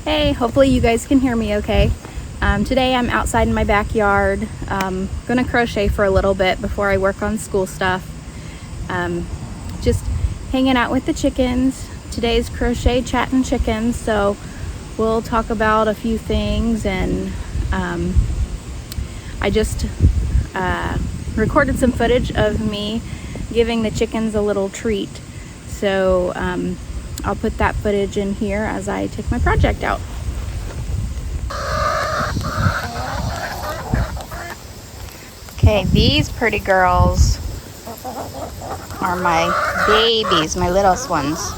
Hey, hopefully you guys can hear me okay. Today I'm outside in my backyard, gonna crochet for a little bit before I work on school stuff. Just hanging out with the chickens. Today's crochet chatting chickens, so we'll talk about a few things, and I just recorded some footage of me giving the chickens a little treat, so I'll put that footage in here as I take my project out. Okay, these pretty girls are my babies, my littlest ones.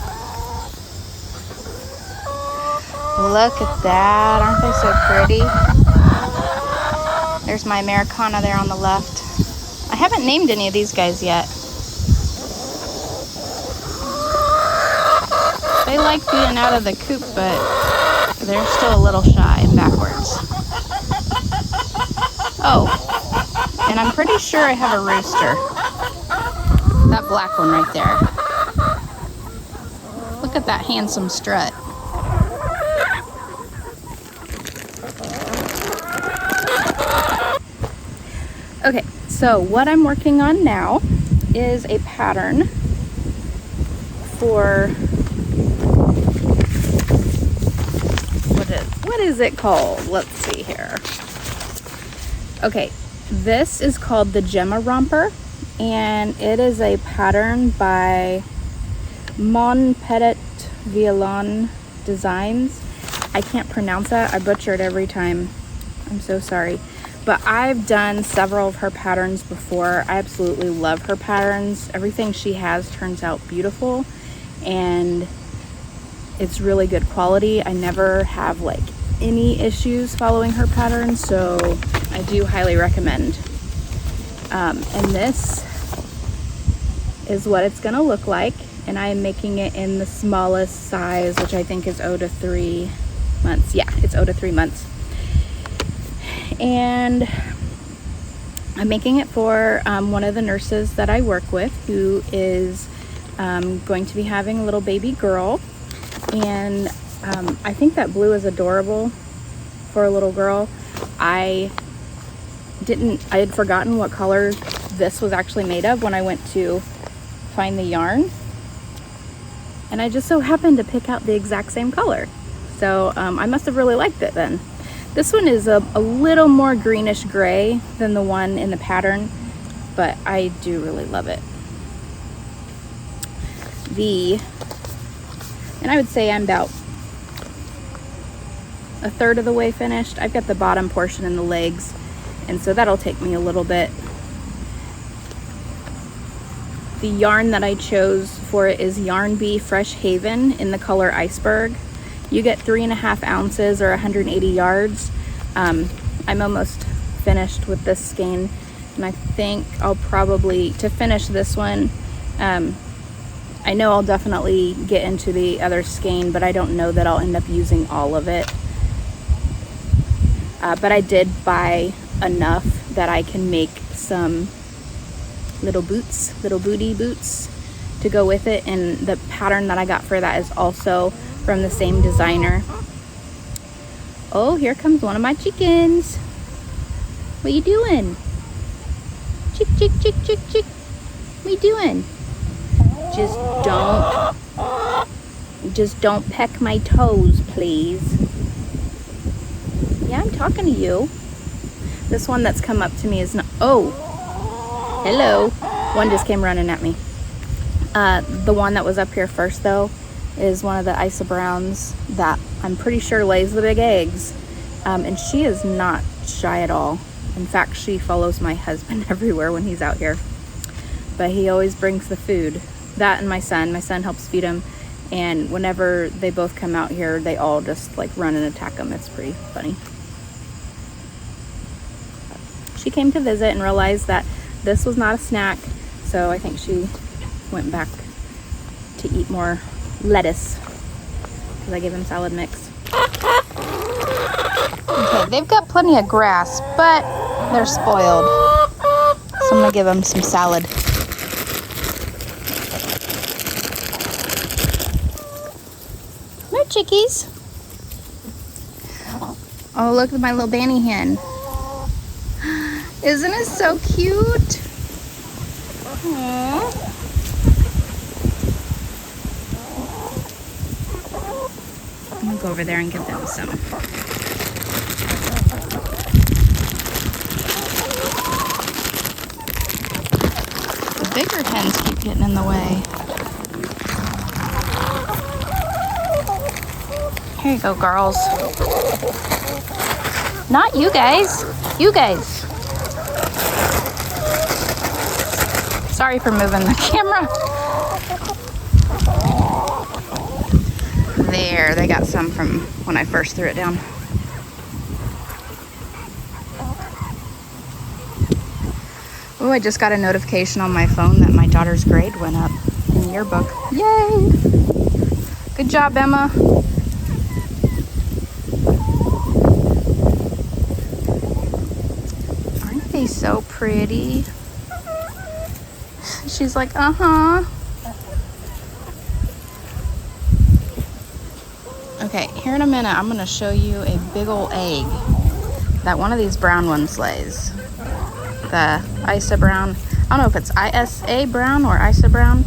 Look at that, aren't they so pretty? There's my Americana there on the left. I haven't named any of these guys yet. They like being out of the coop, but they're still a little shy and backwards. Oh, and I'm pretty sure I have a rooster. That black one right there. Look at that handsome strut. Okay, so what I'm working on now is a pattern for, what is it called? Let's see here. Okay, this is called the Gemma Romper, and it is a pattern by Petit Violon Designs. I can't pronounce that. I butcher it every time. I'm so sorry. But I've done several of her patterns before. I absolutely love her patterns. Everything she has turns out beautiful, and it's really good quality. I never have like any issues following her patterns, so I do highly recommend. And this is what it's gonna look like, and I am making it in the smallest size, which I think is 0 to 3 months. Yeah, it's 0 to 3 months. And I'm making it for one of the nurses that I work with, who is going to be having a little baby girl. And I think that blue is adorable for a little girl. I had forgotten what color this was actually made of when I went to find the yarn, and I just so happened to pick out the exact same color. So I must have really liked it then. This one is a little more greenish gray than the one in the pattern, but I do really love it. And I would say I'm about a third of the way finished. I've got the bottom portion and the legs, and so that'll take me a little bit. The yarn that I chose for it is Yarn Bee Fresh Haven in the color Iceberg. You get 3.5 ounces or 180 yards. I'm almost finished with this skein, and I think I'll probably, to finish this one, I know I'll definitely get into the other skein, but I don't know that I'll end up using all of it. But I did buy enough that I can make some little boots, little booty boots to go with it, and the pattern that I got for that is also from the same designer. Oh, here comes one of my chickens. What you doing? Chick, chick, chick, chick, chick. What you doing? Just don't peck my toes, please. Yeah, I'm talking to you. This one that's come up to me is not, oh, hello. One just came running at me. The one that was up here first though is one of the Isa Browns that I'm pretty sure lays the big eggs, and she is not shy at all. In fact, she follows my husband everywhere when he's out here, but he always brings the food. That and my son helps feed him, and whenever they both come out here, they all just like run and attack him. It's pretty funny. She came to visit and realized that this was not a snack, so I think she went back to eat more lettuce because I gave him salad mix. Okay, they've got plenty of grass, but they're spoiled, so I'm gonna give them some salad. Come here, chickies. Oh, look at my little Banny hen. Isn't it so cute? Aww. I'm gonna go over there and give them some. The bigger hens keep getting in the way. Here you go, girls. Not you guys. You guys. Sorry for moving the camera. There, they got some from when I first threw it down. Oh, I just got a notification on my phone that my daughter's grade went up in yearbook. Yay! Good job, Emma. Aren't they so pretty? She's like, uh-huh. Okay, here in a minute, I'm gonna show you a big old egg that one of these brown ones lays. The Isa brown. I don't know if it's ISA brown or Isa brown,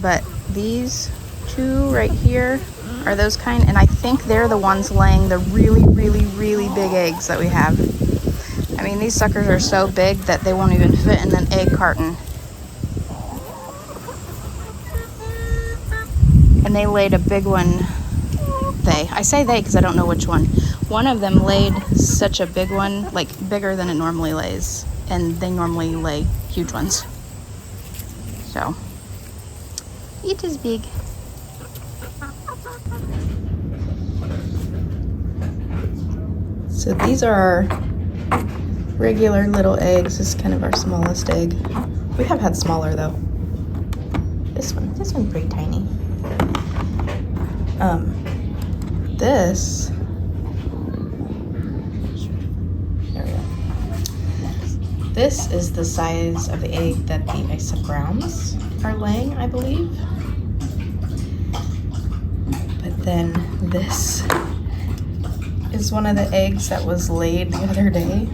but these two right here are those kind, and I think they're the ones laying the really, really, really big eggs that we have. I mean, these suckers are so big that they won't even fit in an egg carton. And they laid a big one. I say they because I don't know which one. One of them laid such a big one, like bigger than it normally lays, and they normally lay huge ones. So it is big. So these are our regular little eggs. This is kind of our smallest egg. We have had smaller though. This one's pretty tiny. This, there we go. This is the size of the egg that the Isa Browns are laying, I believe. But then this is one of the eggs that was laid the other day.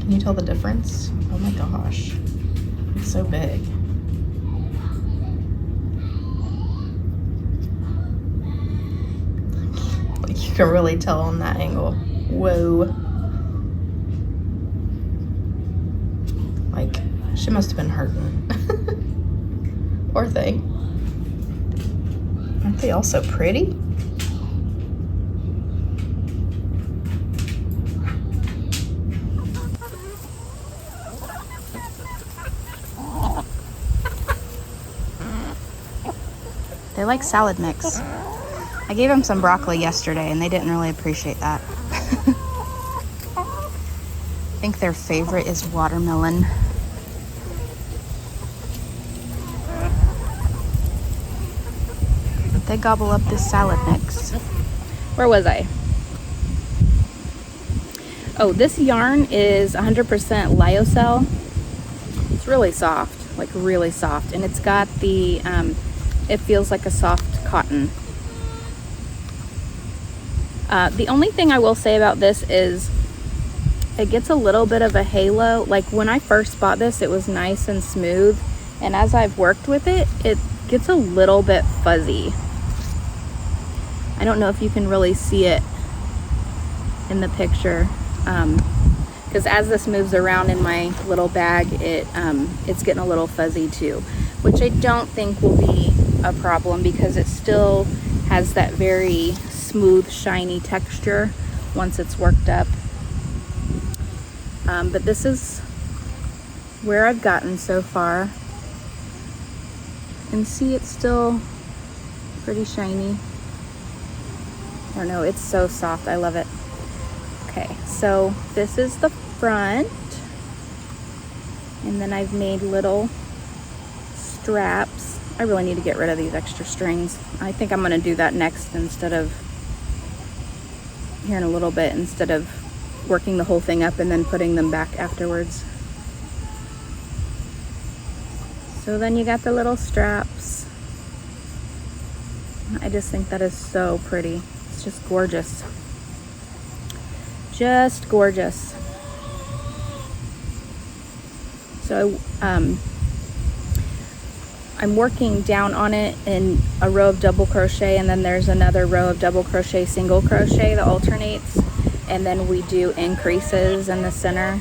Can you tell the difference? Oh my gosh, it's so big. You can really tell on that angle. Whoa. Like, she must have been hurting. Poor thing. Aren't they all so pretty? They like salad mix. I gave them some broccoli yesterday and they didn't really appreciate that. I think their favorite is watermelon. But they gobble up this salad mix. Where was I? Oh, this yarn is 100% lyocell. It's really soft, like really soft. And it's got the, it feels like a soft cotton. The only thing I will say about this is it gets a little bit of a halo. Like when I first bought this, it was nice and smooth. And as I've worked with it, it gets a little bit fuzzy. I don't know if you can really see it in the picture. Because as this moves around in my little bag, it's getting a little fuzzy too. Which I don't think will be a problem because it still has that very smooth, shiny texture once it's worked up. But this is where I've gotten so far. And see, it's still pretty shiny. I don't know, it's so soft. I love it. Okay, so this is the front. And then I've made little straps. I really need to get rid of these extra strings. I think I'm gonna do that next instead of here in a little bit, instead of working the whole thing up and then putting them back afterwards. So then you got the little straps. I just think that is so pretty. It's just gorgeous. Just gorgeous. So I'm working down on it in a row of double crochet, and then there's another row of double crochet, single crochet that alternates, and then we do increases in the center,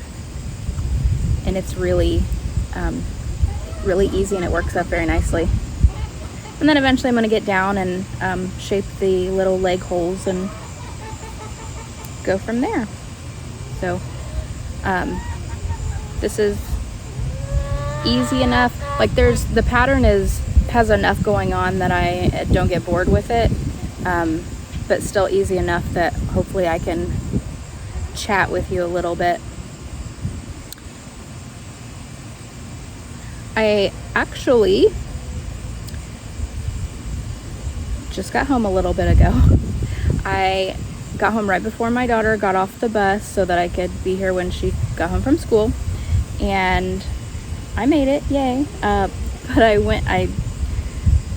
and it's really really easy, and it works up very nicely. And then eventually I'm going to get down and shape the little leg holes and go from there. So this is easy enough. Like the pattern has enough going on that I don't get bored with it, but still easy enough that hopefully I can chat with you a little bit. I actually just got home a little bit ago. I got home right before my daughter got off the bus so that I could be here when she got home from school, and I made it, yay. But I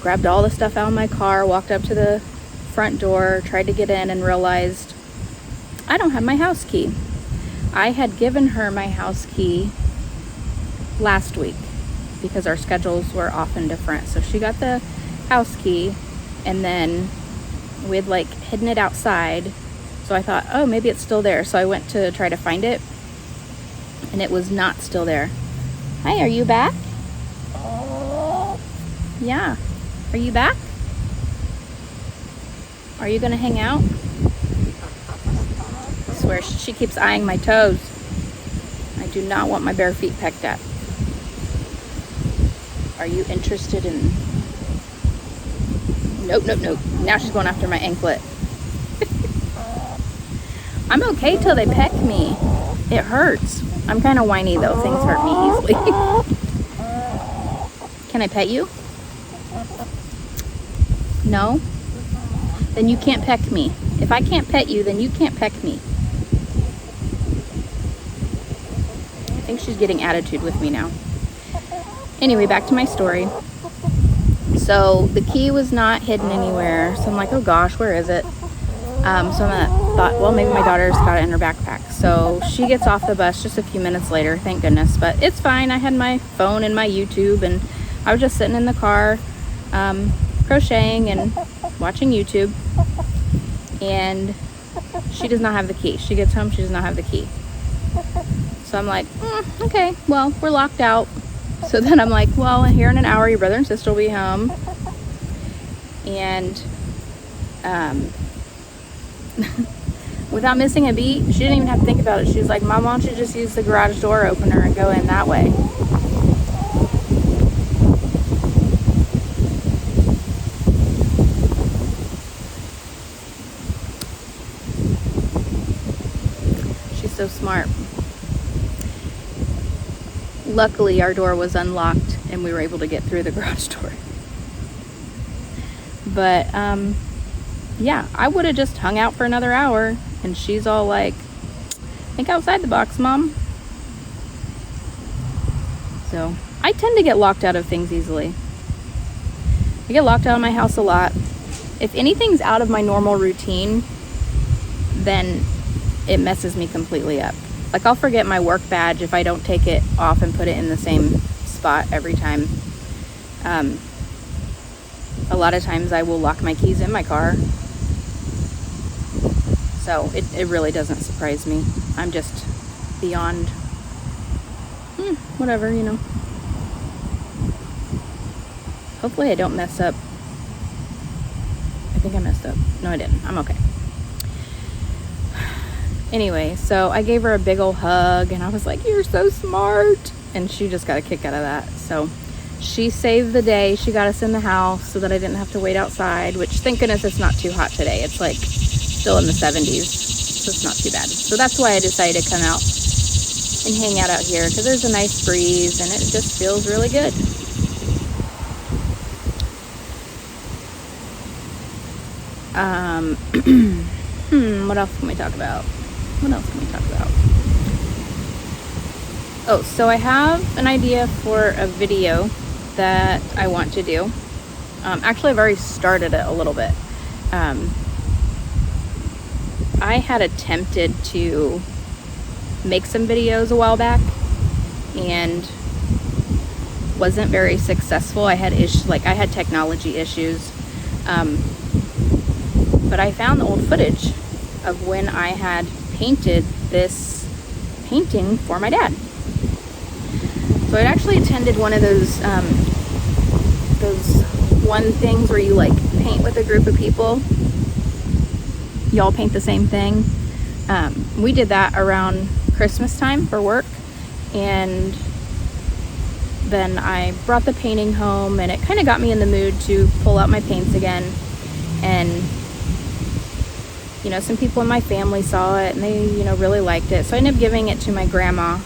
grabbed all the stuff out of my car, walked up to the front door, tried to get in, and realized I don't have my house key. I had given her my house key last week because our schedules were often different. So she got the house key, and then we had like hidden it outside. So I thought, oh, maybe it's still there. So I went to try to find it, and it was not still there. Hi, are you back? Yeah. Are you back? Are you gonna hang out? I swear, she keeps eyeing my toes. I do not want my bare feet pecked at. Are you interested in... Nope, nope, nope. Now she's going after my anklet. I'm okay till they peck me. It hurts. I'm kind of whiny though. Things hurt me easily. Can I pet you? No? Then you can't peck me. If I can't pet you, then you can't peck me. I think she's getting attitude with me now. Anyway, back to my story. So the key was not hidden anywhere. So I'm like, oh gosh, where is it? So I thought, well, maybe my daughter's got it in her backpack. So she gets off the bus just a few minutes later, thank goodness. But it's fine. I had my phone and my YouTube, and I was just sitting in the car crocheting and watching YouTube. And she does not have the key. She gets home, she does not have the key. So I'm like, okay, well, we're locked out. So then I'm like, well, here in an hour, your brother and sister will be home. And without missing a beat, she didn't even have to think about it. She was like, Mom, why don't you just use the garage door opener and go in that way? She's so smart. Luckily, our door was unlocked and we were able to get through the garage door. But yeah, I would have just hung out for another hour, and she's all like, think outside the box, Mom. So I tend to get locked out of things easily. I get locked out of my house a lot. If anything's out of my normal routine, then it messes me completely up. Like, I'll forget my work badge if I don't take it off and put it in the same spot every time. A lot of times I will lock my keys in my car. So it really doesn't surprise me. I'm just beyond, whatever, you know. Hopefully I don't mess up. I think I messed up. No, I didn't. I'm okay. Anyway, so I gave her a big old hug, and I was like, you're so smart. And she just got a kick out of that. So she saved the day. She got us in the house so that I didn't have to wait outside, which thank goodness it's not too hot today. It's like still in the 70s, so it's not too bad. So that's why I decided to come out and hang out here, because there's a nice breeze and it just feels really good. What else can we talk about? Oh, so I have an idea for a video that I want to do. Actually, I've already started it a little bit. I had attempted to make some videos a while back and wasn't very successful. I had I had technology issues, but I found old footage of when I had painted this painting for my dad. So I'd actually attended one of those one things where you like paint with a group of people. Y'all paint the same thing. We did that around Christmas time for work, and then I brought the painting home, and it kind of got me in the mood to pull out my paints again. And you know, some people in my family saw it and they, you know, really liked it, so I ended up giving it to my grandma.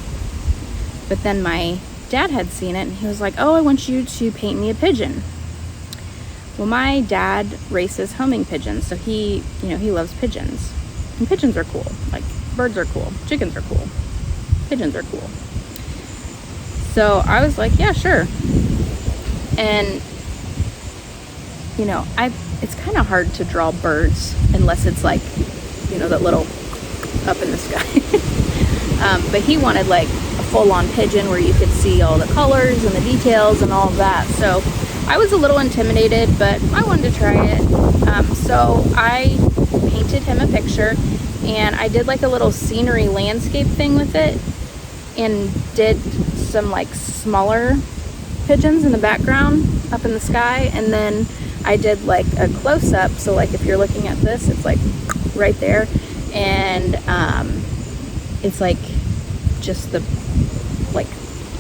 But then my dad had seen it and he was like, oh, I want you to paint me a pigeon. Well, my dad races homing pigeons, so he, you know, he loves pigeons. And pigeons are cool. Like, birds are cool, chickens are cool, pigeons are cool. So I was like, yeah, sure. And you know, it's kind of hard to draw birds unless it's like, you know, that little up in the sky. But he wanted like a full-on pigeon where you could see all the colors and the details and all of that. So I was a little intimidated, but I wanted to try it. So I painted him a picture, and I did like a little scenery landscape thing with it, and did some like smaller pigeons in the background up in the sky, and then I did like a close-up, so like if you're looking at this, it's like right there, and it's like just the, like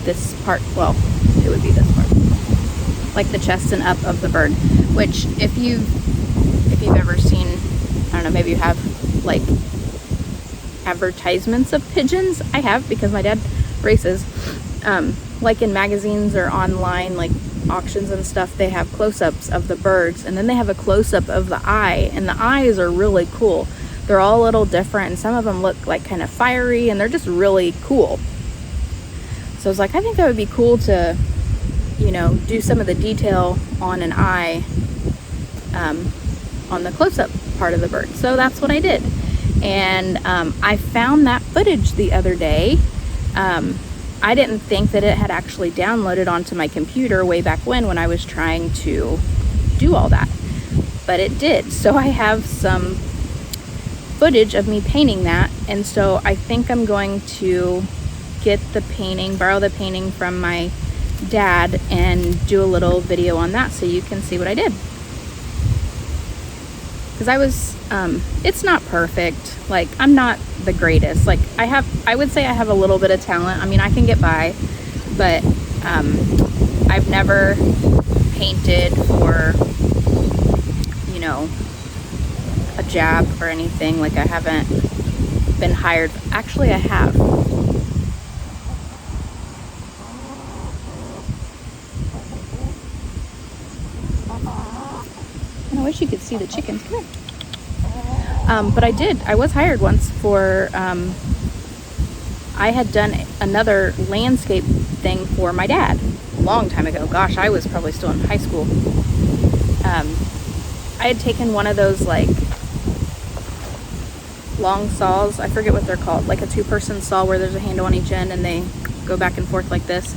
this part, well, it would be this part, like the chest and up of the bird, which if you've ever seen, I don't know, maybe you have like advertisements of pigeons. I have, because my dad races, like in magazines or online like auctions and stuff, they have close-ups of the birds, and then they have a close-up of the eye, and the eyes are really cool. They're all a little different, and some of them look like kind of fiery, and they're just really cool. So I was like, I think that would be cool to, you know, do some of the detail on an eye on the close-up part of the bird. So that's what I did. And I found that footage the other day. I didn't think that it had actually downloaded onto my computer way back when I was trying to do all that, but it did. So I have some footage of me painting that, and so I think I'm going to get the painting, borrow the painting from my dad, and do a little video on that so you can see what I did. Because I was, it's not perfect. Like, I'm not the greatest. Like, I would say I have a little bit of talent. I mean, I can get by, but I've never painted for, you know, a job or anything. Like, I haven't been hired. Actually, I have. And I wish you could see the chickens. Come here. But I was hired once for, I had done another landscape thing for my dad a long time ago. Gosh, I was probably still in high school. I had taken one of those like long saws, I forget what they're called, like a two-person saw where there's a handle on each end and they go back and forth like this.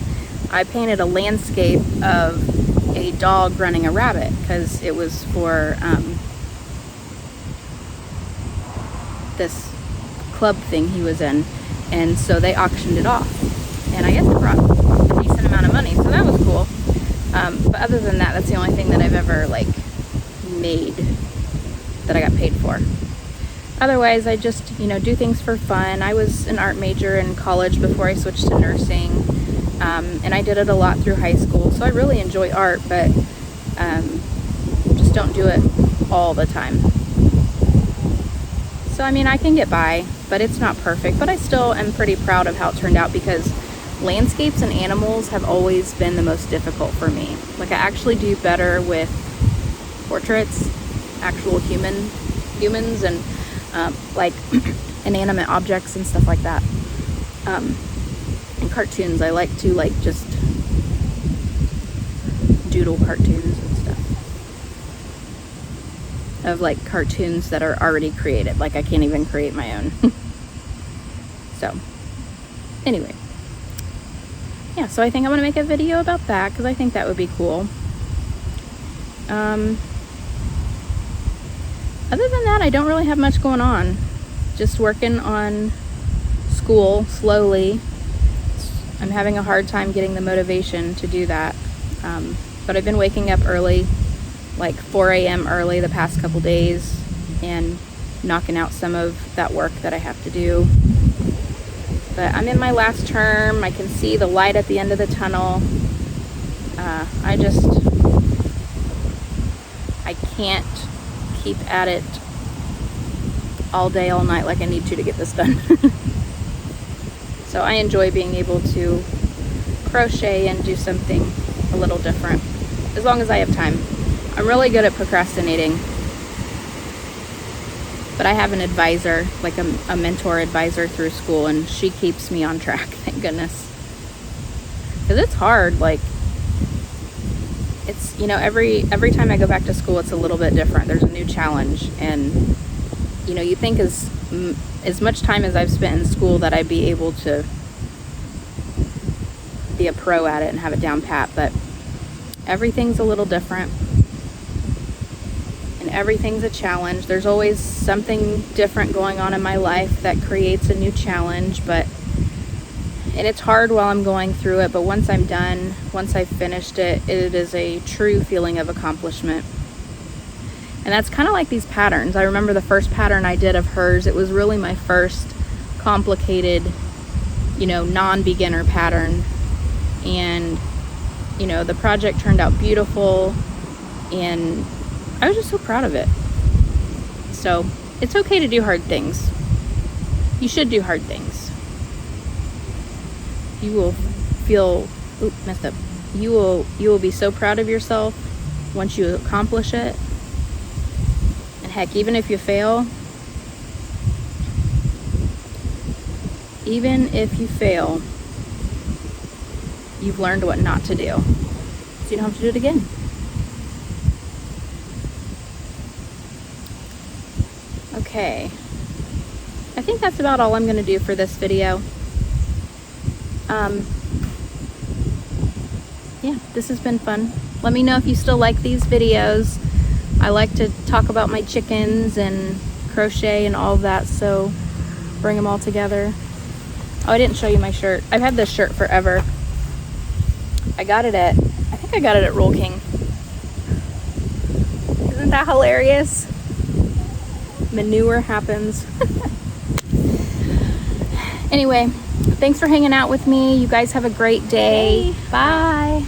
I painted a landscape of a dog running a rabbit because it was for this club thing he was in, and so they auctioned it off, and I guess it brought a decent amount of money, so that was cool. But other than that, that's the only thing that I've ever like made that I got paid for. Otherwise, I just, you know, do things for fun. I was an art major in college before I switched to nursing, and I did it a lot through high school, so I really enjoy art, but just don't do it all the time. So I mean, I can get by, but it's not perfect, but I still am pretty proud of how it turned out, because landscapes and animals have always been the most difficult for me. Like, I actually do better with portraits, actual humans, and like inanimate objects and stuff like that. And cartoons, I like to like just doodle cartoons and stuff. of like cartoons that are already created. Like I can't even create my own. So anyway, yeah, so I think I'm gonna make a video about that because I think that would be cool. Other than that, I don't really have much going on. Just working on school slowly. I'm having a hard time getting the motivation to do that. But I've been waking up early, like 4 a.m. early the past couple days, and knocking out some of that work that I have to do. But I'm in my last term. I can see the light at the end of the tunnel. I can't keep at it all day, all night like I need to get this done. So I enjoy being able to crochet and do something a little different, as long as I have time. I'm really good at procrastinating, but I have an advisor, like a mentor advisor through school, and she keeps me on track, thank goodness. Because it's hard, like, it's, you know, every time I go back to school, it's a little bit different. There's a new challenge, and, you know, you think as much time as I've spent in school that I'd be able to be a pro at it and have it down pat, but everything's a little different. And everything's a challenge. There's always something different going on in my life that creates a new challenge, and it's hard while I'm going through it, but once I'm done, once I've finished it, it is a true feeling of accomplishment. And that's kind of like these patterns. I remember the first pattern I did of hers, it was really my first complicated, you know, non-beginner pattern. And, you know, the project turned out beautiful, and I was just so proud of it. So it's okay to do hard things. You should do hard things. You will feel, messed up. You will be so proud of yourself once you accomplish it. And heck, even if you fail, you've learned what not to do. So you don't have to do it again. Okay. I think that's about all I'm going to do for this video. Yeah, this has been fun. Let me know if you still like these videos. I like to talk about my chickens and crochet and all of that, so bring them all together. Oh, I didn't show you my shirt. I've had this shirt forever. I think I got it at Roll King. Isn't that hilarious? Manure happens. Anyway, thanks for hanging out with me. You guys have a great day. Bye.